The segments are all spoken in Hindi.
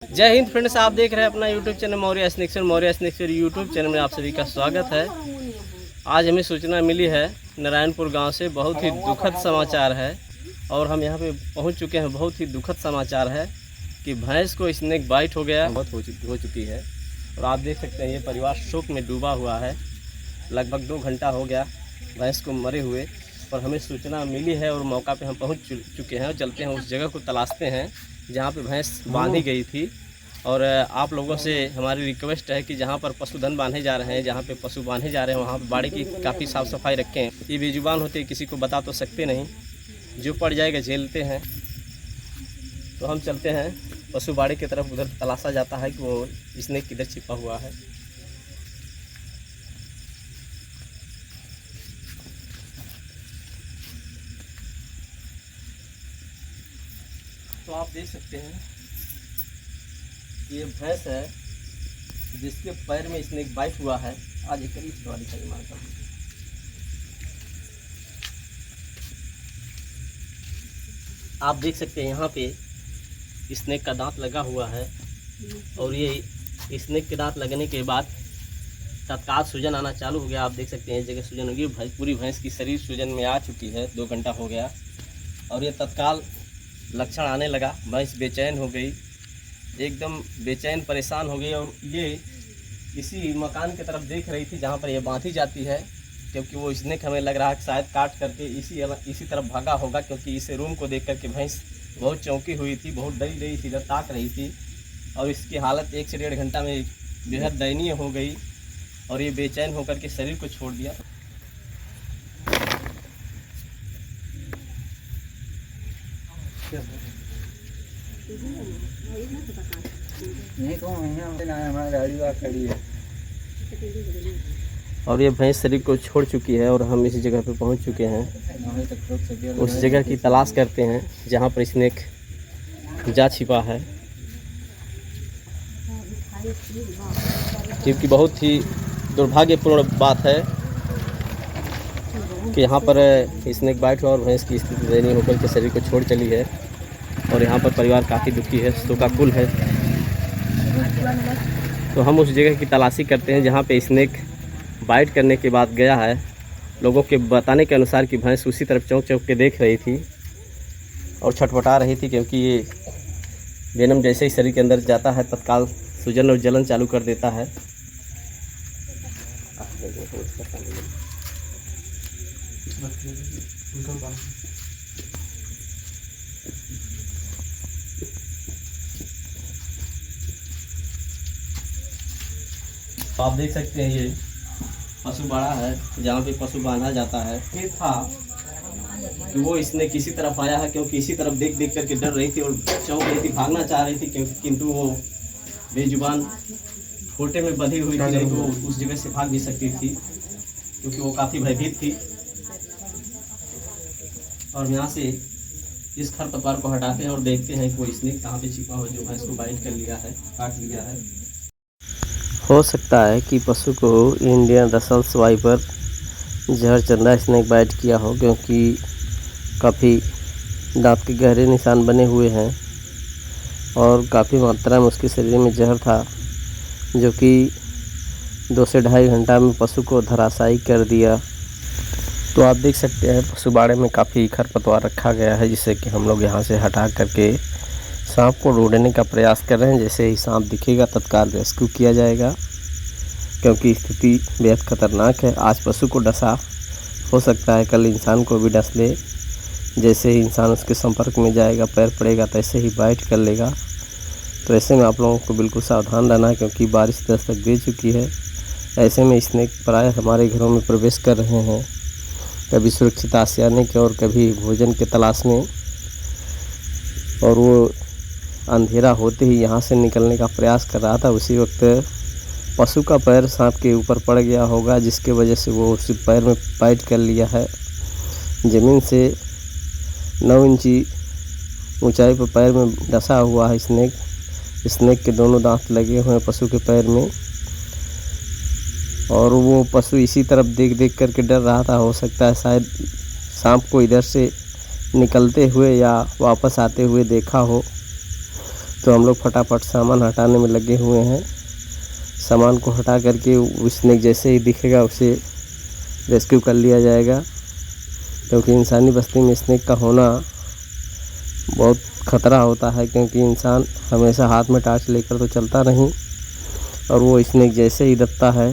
जय हिंद फ्रेंड्स, आप देख रहे हैं अपना यूट्यूब चैनल मौर्य स्नेक्सर यूट्यूब चैनल में आप सभी का स्वागत है। आज हमें सूचना मिली है नारायणपुर गांव से, बहुत ही दुखद समाचार है और हम यहां पे पहुंच चुके हैं। बहुत ही दुखद समाचार है कि भैंस को स्नेक बाइट हो गया, बहुत हो चुकी है और आप देख सकते हैं ये परिवार शोक में डूबा हुआ है। लगभग 2 घंटा हो गया भैंस को मरे हुए, और हमें सूचना मिली है और मौका पे हम पहुंच चुके हैं और चलते हैं उस जगह को तलाशते हैं जहाँ पे भैंस बांधी गई थी। और आप लोगों से हमारी रिक्वेस्ट है कि जहाँ पर पशुधन बांधे जा रहे हैं, जहाँ पे पशु बांधे जा रहे हैं, वहाँ पर बाड़ी की काफ़ी साफ़ सफाई रखें। ये बेजुबान होते किसी को बता तो सकते नहीं, जो पड़ जाएगा झेलते हैं। तो हम चलते हैं पशु बाड़ी की तरफ, उधर तलाशा जाता है कि वो स्नेक किधर छिपा हुआ है। तो आप देख सकते हैं ये भैंस है जिसके पैर में स्नेक बाइट हुआ है। आज एक करीब दवाई का इस्तेमाल कर, आप देख सकते हैं यहाँ पे स्नेक का दांत लगा हुआ है और ये स्नेक के दांत लगने के बाद तत्काल सूजन आना चालू हो गया। आप देख सकते हैं इस जगह सूजन होगी, पूरी भैंस की शरीर सूजन में आ चुकी है। 2 घंटा हो गया और ये तत्काल लक्षण आने लगा। भैंस बेचैन हो गई, एकदम बेचैन परेशान हो गई और ये इसी मकान की तरफ देख रही थी जहाँ पर ये बांधी जाती है, क्योंकि वो स्नेक हमें लग रहा है शायद काट करके इसी तरफ भागा होगा, क्योंकि इस रूम को देख करके भैंस बहुत चौंकी हुई थी, बहुत डरी रही थी, इधर ताक रही थी और इसकी हालत 1 से 1.5 घंटा में बेहद दयनीय हो गई और ये बेचैन होकर के शरीर को छोड़ दिया। और ये भैंस शरीर को छोड़ चुकी है और हम इस जगह पे पहुंच चुके हैं। उस जगह की तलाश करते हैं जहां पर स्नेक जा छिपा है, क्योंकि बहुत ही दुर्भाग्यपूर्ण बात है कि यहाँ पर स्नेक बाइट हुआ और भैंस की स्थिति दयनीय होकर के शरीर को छोड़ चली है और यहाँ पर परिवार काफ़ी दुखी है, शोकाकुल है। तो हम उस जगह की तलाशी करते हैं जहाँ पे स्नेक बाइट करने के बाद गया है। लोगों के बताने के अनुसार कि भैंस उसी तरफ चौंक चौंक के देख रही थी और छटपटा रही थी, क्योंकि ये वेनम जैसे ही शरीर के अंदर जाता है तत्काल सूजन और जलन चालू कर देता है। तो आप देख सकते हैं ये पशु बाड़ा है जहाँ पे पशु बांधा जाता है। ये था कि वो इसने किसी तरफ आया है, क्योंकि इसी तरफ देख देख करके डर रही थी और चौंक रही थी, भागना चाह रही थी, किंतु वो बेजुबान खोटे में बंधी हुई थी, नहीं तो उस जगह से भाग भी सकती थी, क्योंकि वो काफ़ी भयभीत थी। और यहाँ से इस खरपतवार को हटाते हैं और देखते हैं कि वो स्नेक कहाँ पे छिपा हो जो भैंस को बाइट कर लिया है, काट लिया है। हो सकता है कि पशु को इंडियन रसल स्वाइपर जहरचंदा स्नेक बाइट किया हो, क्योंकि काफ़ी दांत के गहरे निशान बने हुए हैं और काफ़ी मात्रा में उसके शरीर में जहर था, जो कि 2 से 2.5 घंटा में पशु को धराशायी कर दिया। तो आप देख सकते हैं पशु बाड़े में काफ़ी खरपतवार रखा गया है, जिससे कि हम लोग यहाँ से हटा करके सांप को ढूंढने का प्रयास कर रहे हैं। जैसे ही सांप दिखेगा तत्काल रेस्क्यू किया जाएगा, क्योंकि स्थिति बेहद खतरनाक है। आज पशु को डसा, हो सकता है कल इंसान को भी डस ले। जैसे ही इंसान उसके संपर्क में जाएगा, पैर पड़ेगा, तो ऐसे ही बाइट कर लेगा। तो ऐसे में आप लोगों को बिल्कुल सावधान रहना है, क्योंकि बारिश दस्तक दे चुकी है। ऐसे में स्नेक प्रायः हमारे घरों में प्रवेश कर रहे हैं, कभी सुरक्षित आशियाने के और कभी भोजन के तलाश में। और वो अंधेरा होते ही यहाँ से निकलने का प्रयास कर रहा था। उसी वक्त पशु का पैर सांप के ऊपर पड़ गया होगा, जिसके वजह से वो उसी पैर में बाइट कर लिया है। ज़मीन से 9 इंची ऊंचाई पर पैर में डसा हुआ है स्नेक। स्नेक के दोनों दांत लगे हुए हैं पशु के पैर में और वो पशु इसी तरफ देख देख करके डर रहा था। हो सकता है शायद सांप को इधर से निकलते हुए या वापस आते हुए देखा हो। तो हम लोग फटाफट सामान हटाने में लगे हुए हैं। सामान को हटा करके स्नेक जैसे ही दिखेगा उसे रेस्क्यू कर लिया जाएगा, क्योंकि इंसानी बस्ती में स्नेक का होना बहुत ख़तरा होता है, क्योंकि इंसान हमेशा हाथ में टॉर्च लेकर तो चलता नहीं, और वो स्नेक जैसे ही दबता है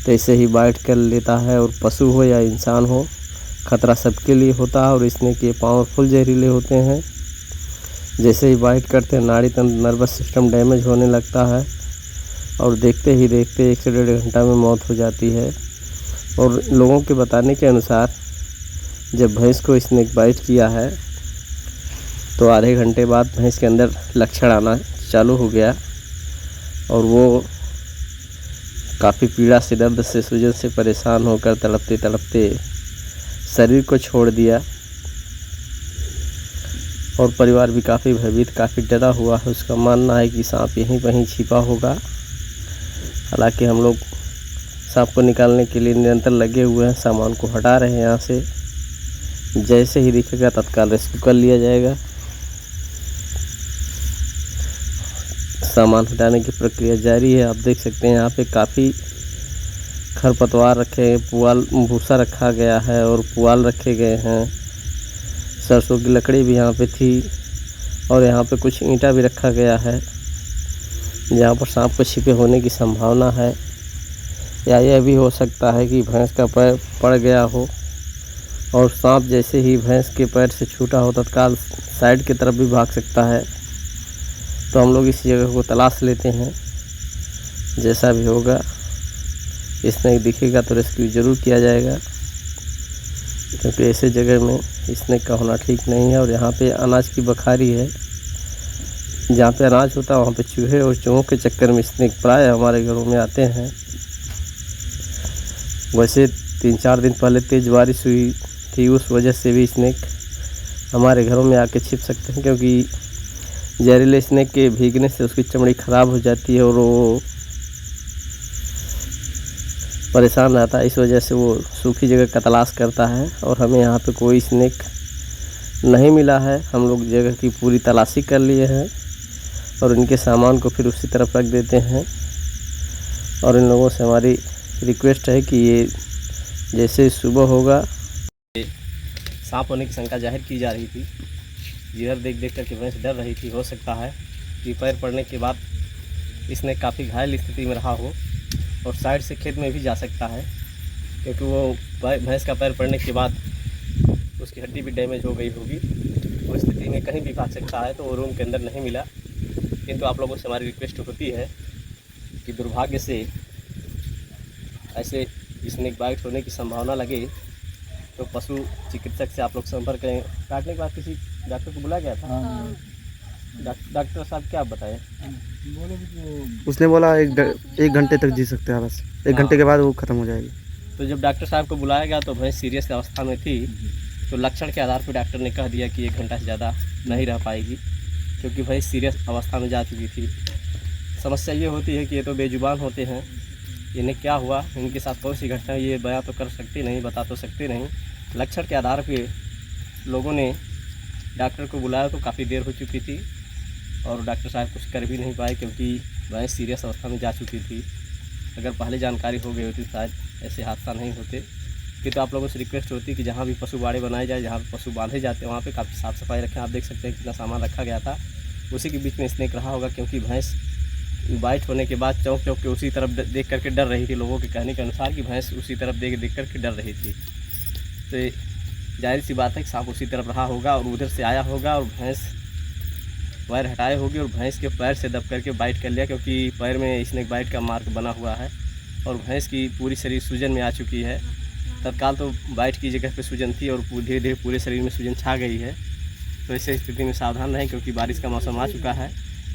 तैसे ही बाइट कर लेता है। और पशु हो या इंसान हो, खतरा सबके लिए होता है। और स्नेक के पावरफुल जहरीले होते हैं, जैसे ही बाइट करते हैं नाड़ी तंत्र नर्वस सिस्टम डैमेज होने लगता है, और देखते ही देखते 1 से 1.5 घंटा में मौत हो जाती है। और लोगों के बताने के अनुसार जब भैंस को स्नेक बाइट किया है तो आधे घंटे बाद भैंस के अंदर लक्षण आना चालू हो गया, और वो काफ़ी पीड़ा से, दर्द से, सूजन से परेशान होकर तड़पते तड़पते शरीर को छोड़ दिया। और परिवार भी काफ़ी भयभीत, काफ़ी डरा हुआ है। उसका मानना है कि सांप यहीं कहीं छिपा होगा। हालांकि हम लोग सांप को निकालने के लिए निरंतर लगे हुए हैं, सामान को हटा रहे हैं यहाँ से। जैसे ही दिखेगा तत्काल रेस्क्यू कर लिया जाएगा। सामान हटाने की प्रक्रिया जारी है। आप देख सकते हैं यहाँ पे काफ़ी खरपतवार रखे हैं, पुआल भूसा रखा गया है और पुआल रखे गए हैं। सरसों की लकड़ी भी यहाँ पे थी, और यहाँ पे कुछ ईंटा भी रखा गया है, जहाँ पर सांप को छिपे होने की संभावना है। या यह भी हो सकता है कि भैंस का पैर पड़ गया हो और सांप जैसे ही भैंस के पैर से छूटा हो तत्काल साइड की तरफ भी भाग सकता है। तो हम लोग इस जगह को तलाश लेते हैं। जैसा भी होगा, स्नेक दिखेगा तो रेस्क्यू ज़रूर किया जाएगा, क्योंकि ऐसे जगह में स्नेक का होना ठीक नहीं है। और यहाँ पे अनाज की बखारी है, जहाँ पे अनाज होता है वहाँ पे चूहे और चूहों के चक्कर में स्नेक प्राय हमारे घरों में आते हैं। वैसे 3-4 दिन पहले तेज़ बारिश हुई थी, उस वजह से भी स्नेक हमारे घरों में आके छिप सकते हैं, क्योंकि जहरीले स्नेक के भीगने से उसकी चमड़ी ख़राब हो जाती है और वो परेशान रहता है। इस वजह से वो सूखी जगह का तलाश करता है, और हमें यहाँ पे कोई स्नेक नहीं मिला है। हम लोग जगह की पूरी तलाशी कर लिए हैं और इनके सामान को फिर उसी तरफ रख देते हैं। और इन लोगों से हमारी रिक्वेस्ट है कि ये जैसे सुबह होगा, सांप होने की शंका जाहिर की जा रही थी। जिधर देख देख कर के भैंस डर रही थी। हो सकता है कि पैर पड़ने के बाद इसने काफ़ी घायल स्थिति में रहा हो और साइड से खेत में भी जा सकता है, क्योंकि वो भैंस का पैर पड़ने के बाद उसकी हड्डी भी डैमेज हो गई होगी। उस स्थिति में कहीं भी भाग सकता है, तो वो रूम के अंदर नहीं मिला। किंतु आप लोगों से हमारी रिक्वेस्ट होती है कि दुर्भाग्य से ऐसे स्नेक बाइट होने की संभावना लगे तो पशु चिकित्सक से आप लोग संपर्क करें। काटने के बाद किसी डॉक्टर को बुलाया गया था? डॉक्टर साहब क्या बताए? उसने बोला 1 घंटे तक जी सकते हैं, बस 1 घंटे के बाद वो ख़त्म हो जाएगी। तो जब डॉक्टर साहब को बुलाया गया तो भैंस सीरियस अवस्था में थी, तो लक्षण के आधार पर डॉक्टर ने कह दिया कि 1 घंटा से ज़्यादा नहीं रह पाएगी, क्योंकि भैंस सीरियस अवस्था में जा चुकी थी। समस्या ये होती है कि ये तो बेजुबान होते हैं, इन्हें क्या हुआ, इनके साथ कौन सी घटना, ये बयां तो कर सकते नहीं, बता तो सकते नहीं। लक्षण के आधार पे लोगों ने डॉक्टर को बुलाया तो काफ़ी देर हो चुकी थी और डॉक्टर साहब कुछ कर भी नहीं पाए, क्योंकि भैंस सीरियस अवस्था में जा चुकी थी। अगर पहले जानकारी हो गई होती शायद ऐसे हादसा नहीं होते। कि तो आप लोगों से रिक्वेस्ट होती कि जहाँ भी पशु बाड़े बनाए जाए, जहाँ पे पशु बांधे जाते हैं, वहाँ पे काफ़ी साफ़ सफाई रखें। आप देख सकते हैं कितना सामान रखा गया था, उसी के बीच में स्नेक रहा होगा, क्योंकि भैंस बाइट होने के बाद चौंक चौंक के उसी तरफ देख करके डर रही थी। लोगों के कहने के अनुसार कि भैंस उसी तरफ देख करके डर रही थी। तो जाहिर सी बात है कि सांप उसी तरफ रहा होगा और उधर से आया होगा और भैंस पैर हटाए होगी और भैंस के पैर से दब करके बाइट कर लिया, क्योंकि पैर में स्नेक बाइट का मार्क बना हुआ है और भैंस की पूरी शरीर सूजन में आ चुकी है। तत्काल तो बाइट की जगह पे सूजन थी और धीरे धीरे पूरे शरीर में सूजन छा गई है। तो ऐसे स्थिति में सावधान रहें, क्योंकि बारिश का मौसम आ चुका है।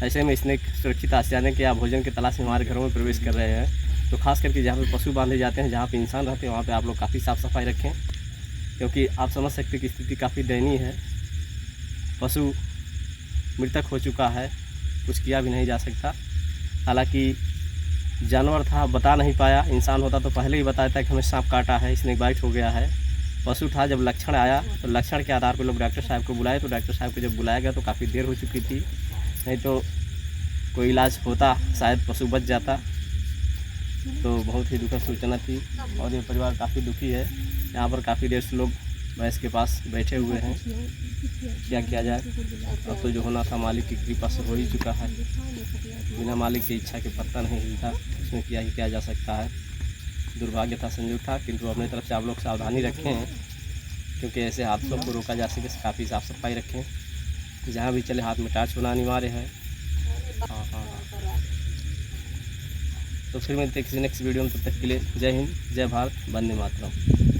ऐसे में स्नेक सुरक्षित आशियाने के या भोजन की तलाश में हमारे घरों में प्रवेश कर रहे हैं। तो खास करके जहाँ पे पशु बांधे जाते हैं, जहाँ पे इंसान रहते हैं, वहाँ पे आप लोग काफ़ी साफ़ सफाई रखें, क्योंकि आप समझ सकते हैं कि स्थिति काफ़ी दयनीय है। पशु मृतक हो चुका है, कुछ किया भी नहीं जा सकता। हालांकि जानवर था, बता नहीं पाया। इंसान होता तो पहले ही बताता कि हमें सांप काटा है, स्नेक बाइट हो गया है। पशु था, जब लक्षण आया तो लक्षण के आधार पर लोग डॉक्टर साहब को बुलाए, तो डॉक्टर साहब को जब बुलाया गया तो काफ़ी देर हो चुकी थी। नहीं तो कोई इलाज होता, शायद पशु बच जाता। तो बहुत ही दुखद सूचना थी और ये परिवार काफ़ी दुखी है। यहाँ पर काफ़ी देर से लोग भैंस के पास बैठे हुए हैं। क्या किया जाए, अब तो जो होना था मालिक की कृपा से हो ही चुका है। बिना मालिक की इच्छा के पत्ता नहीं हिलता, उसमें क्या ही किया जा सकता है। दुर्भाग्य था, संयोग था, किंतु अपनी तरफ से आप लोग सावधानी रखें क्योंकि ऐसे हादसों को रोका जा सके। काफ़ी साफ़ सफाई रखें, जहाँ भी चले हाथ में टार्च होना अनिवार्य है। हाँ। तो फिर मिलते हैं किसी नेक्स्ट वीडियो में, तब तक के लिए जय हिंद, जय भारत, वंदे मातरम।